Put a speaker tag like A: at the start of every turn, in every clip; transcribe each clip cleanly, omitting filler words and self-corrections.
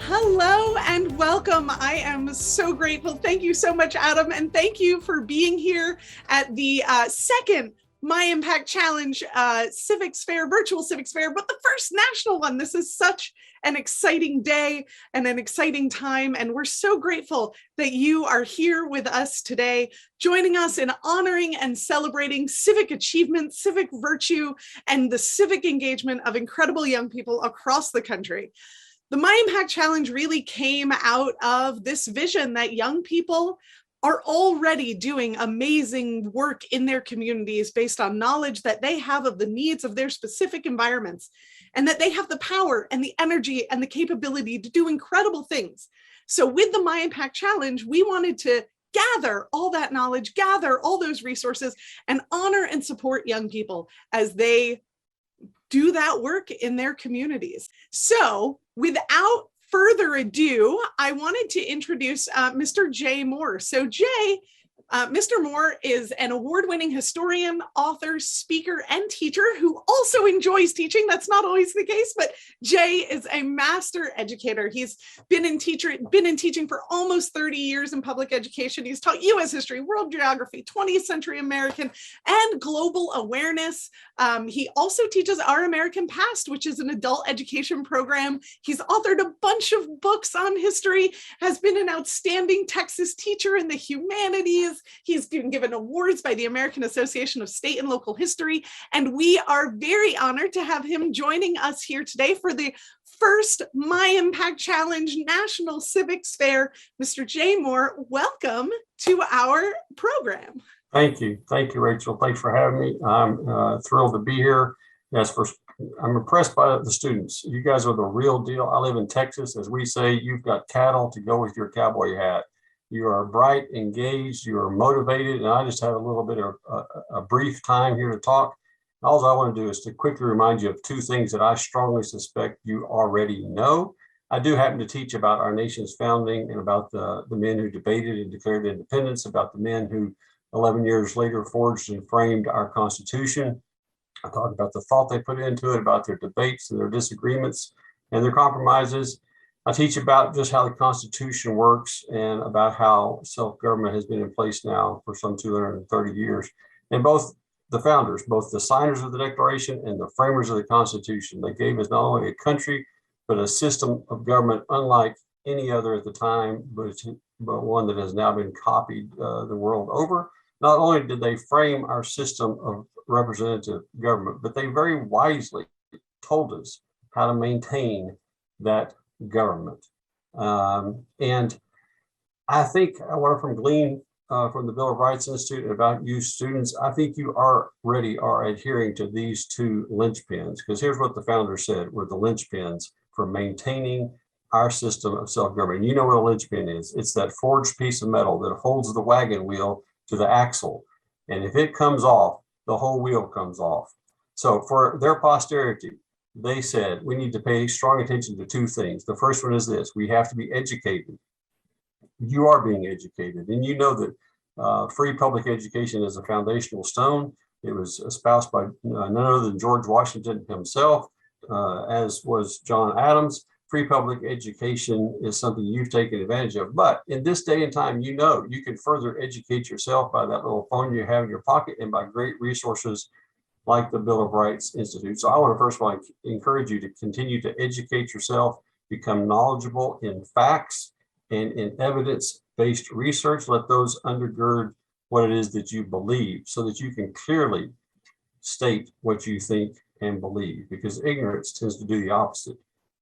A: Hello and welcome. I am so grateful. Thank you so much, Adam. And thank you for being here at the second My Impact Challenge Civics Fair, virtual Civics Fair, but the first national one. This is such an exciting day and an exciting time. And we're so grateful that you are here with us today, joining us in honoring and celebrating civic achievement, civic virtue, and the civic engagement of incredible young people across the country. The My Impact Challenge really came out of this vision that young people are already doing amazing work in their communities based on knowledge that they have of the needs of their specific environments, and that they have the power and the energy and the capability to do incredible things. So with the My Impact Challenge, we wanted to gather all that knowledge, gather all those resources, and honor and support young people as they do that work in their communities. So without further ado, I wanted to introduce Mr. Jay Moore. So Jay, Mr. Moore is an award-winning historian, author, speaker, and teacher who also enjoys teaching. That's not always the case, but Jay is a master educator. He's been in teaching for almost 30 years in public education. He's taught U.S. history, world geography, 20th century American, and global awareness. He also teaches Our American Past, which is an adult education program. He's authored a bunch of books on history, has been an outstanding Texas teacher in the humanities. He's been given awards by the American Association of State and Local History, and we are very honored to have him joining us here today for the first My Impact Challenge National Civics Fair. Mr. Jay Moore, welcome to our program.
B: Thank you, Rachel. Thanks for having me. I'm thrilled to be here. I'm impressed by the students. You guys are the real deal. I live in Texas. As we say, you've got cattle to go with your cowboy hat. You are bright, engaged, you are motivated, and I just have a little bit of a brief time here to talk. All I want to do is to quickly remind you of two things that I strongly suspect you already know. I do happen to teach about our nation's founding and about the men who debated and declared independence, about the men who 11 years later forged and framed our Constitution. I talk about the thought they put into it, about their debates and their disagreements and their compromises. I teach about just how the Constitution works and about how self-government has been in place now for some 230 years. And both the founders, both the signers of the Declaration and the framers of the Constitution, they gave us not only a country, but a system of government unlike any other at the time, but one that has now been copied the world over. Not only did they frame our system of representative government, but they very wisely told us how to maintain that government. And I think what I glean from the Bill of Rights Institute about you students, I think you already are adhering to these two linchpins, because here's what the founders said were the linchpins for maintaining our system of self-government. You know what a linchpin is. It's that forged piece of metal that holds the wagon wheel to the axle. And if it comes off, the whole wheel comes off. So for their posterity, they said we need to pay strong attention to two things. The first one is this: we have to be educated. You are being educated, and you know that free public education is a foundational stone. It was espoused by none other than George Washington himself, as was John Adams. Free public education is something you've taken advantage of. But in this day and time, you know you can further educate yourself by that little phone you have in your pocket and by great resources like the Bill of Rights Institute. So I want to first of all encourage you to continue to educate yourself, become knowledgeable in facts and in evidence-based research. Let those undergird what it is that you believe so that you can clearly state what you think and believe, because ignorance tends to do the opposite.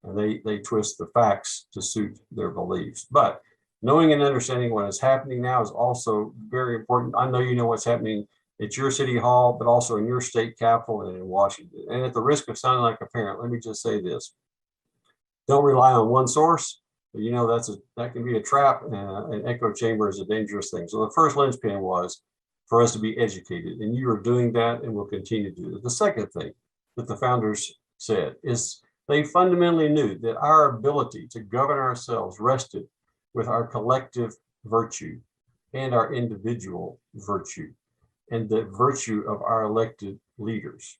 B: And they twist the facts to suit their beliefs. But knowing and understanding what is happening now is also very important. I know you know what's happening at your city hall, but also in your state capitol and in Washington. And at the risk of sounding like a parent, let me just say this: don't rely on one source. You know that can be a trap. An echo chamber is a dangerous thing. So the first linchpin was for us to be educated, and you are doing that, and will continue to do that. The second thing that the founders said is they fundamentally knew that our ability to govern ourselves rested with our collective virtue and our individual virtue, and the virtue of our elected leaders.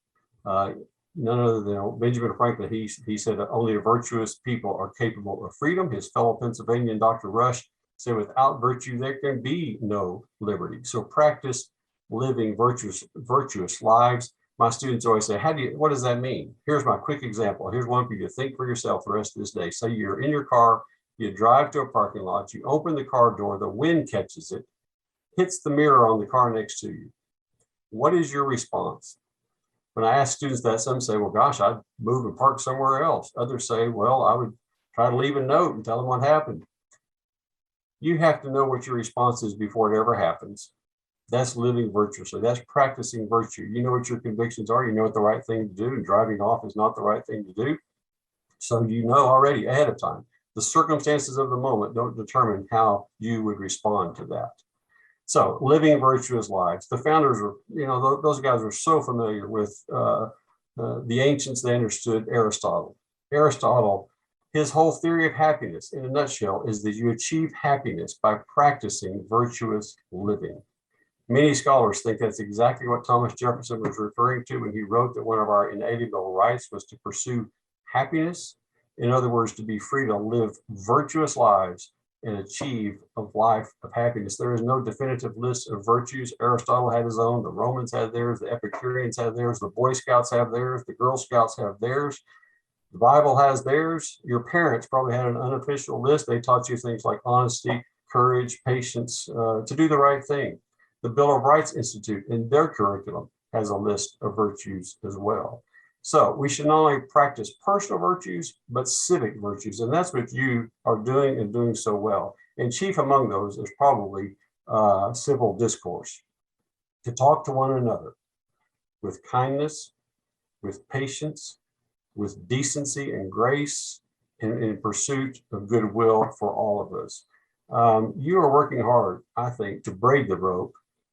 B: none other than Benjamin Franklin. He said that only virtuous people are capable of freedom. His fellow Pennsylvanian Dr. Rush said, without virtue, there can be no liberty. So practice living virtuous lives. My students always say, what does that mean? Here's my quick example. Here's one for you to think for yourself the rest of this day. Say you're in your car, you drive to a parking lot, you open the car door, the wind catches it, hits the mirror on the car next to you. What is your response? When I ask students that, some say, well, gosh, I'd move and park somewhere else. Others say, well, I would try to leave a note and tell them what happened. You have to know what your response is before it ever happens. That's living virtuously. That's practicing virtue. You know what your convictions are. You know what the right thing to do, and driving off is not the right thing to do. So you know already ahead of time. The circumstances of the moment don't determine how you would respond to that. So living virtuous lives. The founders were, those guys were so familiar with the ancients. They understood Aristotle. Aristotle, his whole theory of happiness in a nutshell is that you achieve happiness by practicing virtuous living. Many scholars think that's exactly what Thomas Jefferson was referring to when he wrote that one of our inalienable rights was to pursue happiness. In other words, to be free to live virtuous lives and achieve a life of happiness. There is no definitive list of virtues. Aristotle had his own, the Romans had theirs, the Epicureans had theirs, the Boy Scouts have theirs, the Girl Scouts have theirs, the Bible has theirs. Your parents probably had an unofficial list. They taught you things like honesty, courage, patience, to do the right thing. The Bill of Rights Institute in their curriculum has a list of virtues as well. So we should not only practice personal virtues, but civic virtues. And that's what you are doing and doing so well. And chief among those is probably civil discourse. To talk to one another with kindness, with patience, with decency and grace, in pursuit of goodwill for all of us. You are working hard, I think, to braid the rope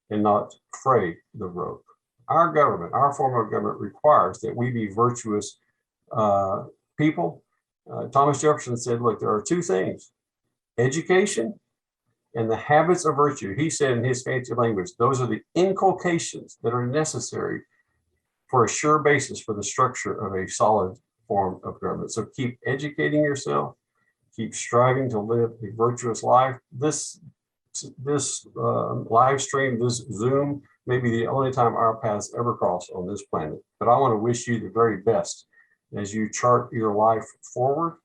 B: and not fray the rope. Our government, our form of government requires that we be virtuous people. Thomas Jefferson said, look, there are two things, education and the habits of virtue. He said in his fancy language, those are the inculcations that are necessary for a sure basis for the structure of a solid form of government. So keep educating yourself, keep striving to live a virtuous life. This live stream, this Zoom, may be the only time our paths ever cross on this planet. But I want to wish you the very best as you chart your life forward.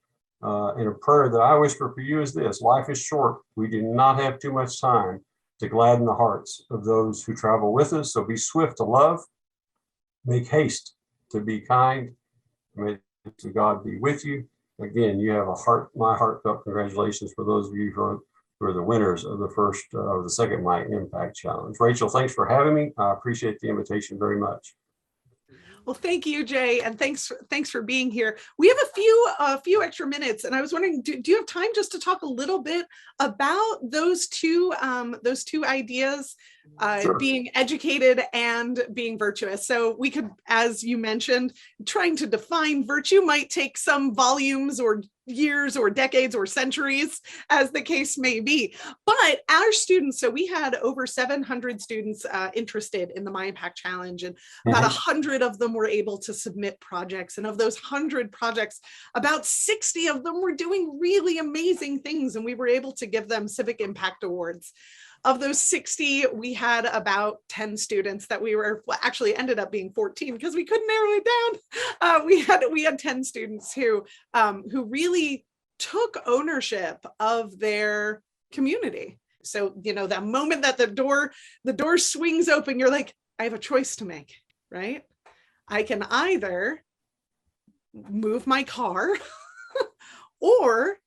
B: And a prayer that I whisper for you is this: life is short. We do not have too much time to gladden the hearts of those who travel with us. So be swift to love, make haste to be kind. May God be with you. Again, you have my heartfelt congratulations for those of you who are the winners of the second My Impact Challenge. Rachel, thanks for having me. I appreciate the invitation very much.
A: Well, thank you, Jay, and thanks for being here. We have a few extra minutes, and I was wondering, do you have time just to talk a little bit about those two ideas,
B: Sure.
A: being educated and being virtuous? So we could, as you mentioned, trying to define virtue might take some volumes or years or decades or centuries, as the case may be. But our students, so we had over 700 students interested in the My Impact Challenge, and about 100 of them were able to submit projects. And of those 100 projects, about 60 of them were doing really amazing things, and we were able to give them Civic Impact Awards. Of those 60, we had about 10 students that actually ended up being 14 because we couldn't narrow it down. We had 10 students who really took ownership of their community. So, that moment that the door swings open, you're like, I have a choice to make, right? I can either move my car or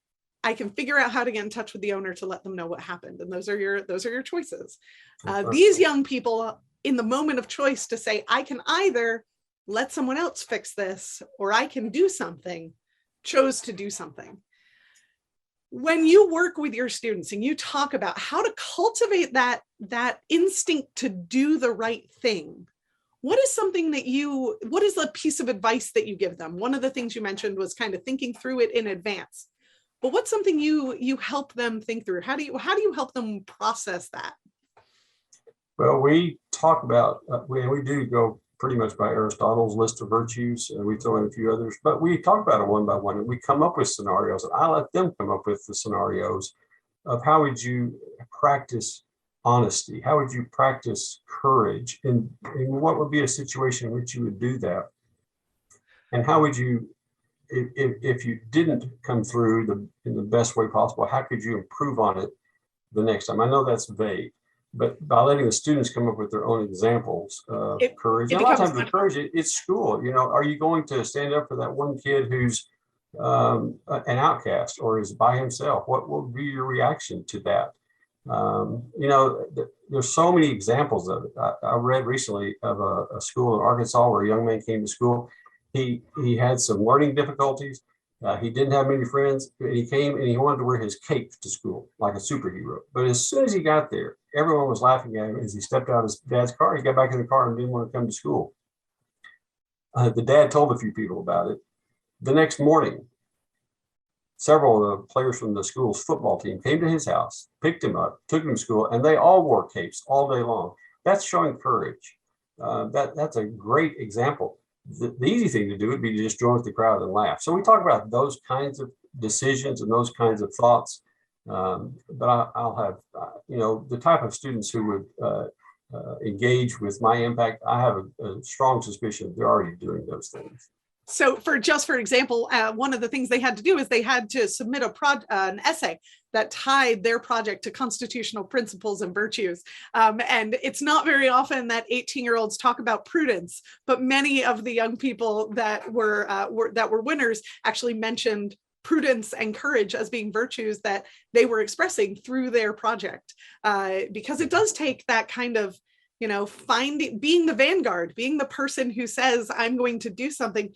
A: I can figure out how to get in touch with the owner to let them know what happened. And those are your choices. These young people, in the moment of choice to say, I can either let someone else fix this or I can do something, chose to do something. When you work with your students and you talk about how to cultivate that instinct to do the right thing, what is the piece of advice that you give them? One of the things you mentioned was kind of thinking through it in advance. But what's something you help them think through? How do you help them process that?
B: Well, we talk about, we do go pretty much by Aristotle's list of virtues. We throw in a few others, but we talk about it one by one, and we come up with scenarios. And I let them come up with the scenarios of how would you practice honesty? How would you practice courage? And what would be a situation in which you would do that? And how would you, if you didn't come through in the best way possible, how could you improve on it the next time? I know that's vague, but by letting the students come up with their own examples of courage, and a lot of times the courage, it's school. You know, are you going to stand up for that one kid who's an outcast or is by himself? What will be your reaction to that? You know, there's so many examples of it. I read recently of a school in Arkansas where a young man came to school. He had some learning difficulties. He didn't have many friends. He came and he wanted to wear his cape to school like a superhero. But as soon as he got there, everyone was laughing at him as he stepped out of his dad's car. He got back in the car and didn't want to come to school. The dad told a few people about it. The next morning, several of the players from the school's football team came to his house, picked him up, took him to school, and they all wore capes all day long. That's showing courage. That's a great example. The easy thing to do would be to just join with the crowd and laugh. So we talk about those kinds of decisions and those kinds of thoughts. But I'll have, you know, the type of students who would engage with my impact, I have a strong suspicion they're already doing those things.
A: So for example, one of the things they had to do is they had to submit an essay that tied their project to constitutional principles and virtues. And it's not very often that 18-year-olds talk about prudence, but many of the young people that were winners actually mentioned prudence and courage as being virtues that they were expressing through their project. Because it does take that kind of, you know, being the vanguard, being the person who says, I'm going to do something,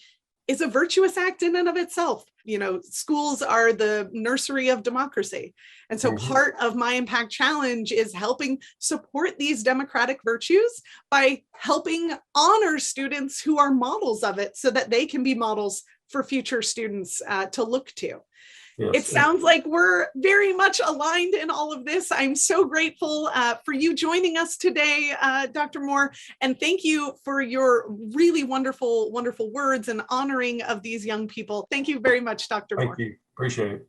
A: is a virtuous act in and of itself. You know, schools are the nursery of democracy. And so part of My Impact Challenge is helping support these democratic virtues by helping honor students who are models of it so that they can be models for future students to look to. Yes. It sounds like we're very much aligned in all of this. I'm so grateful for you joining us today, Dr. Moore, and thank you for your really wonderful, wonderful words and honoring of these young people. Thank you very much, Dr. Moore.
B: Thank you. Appreciate it.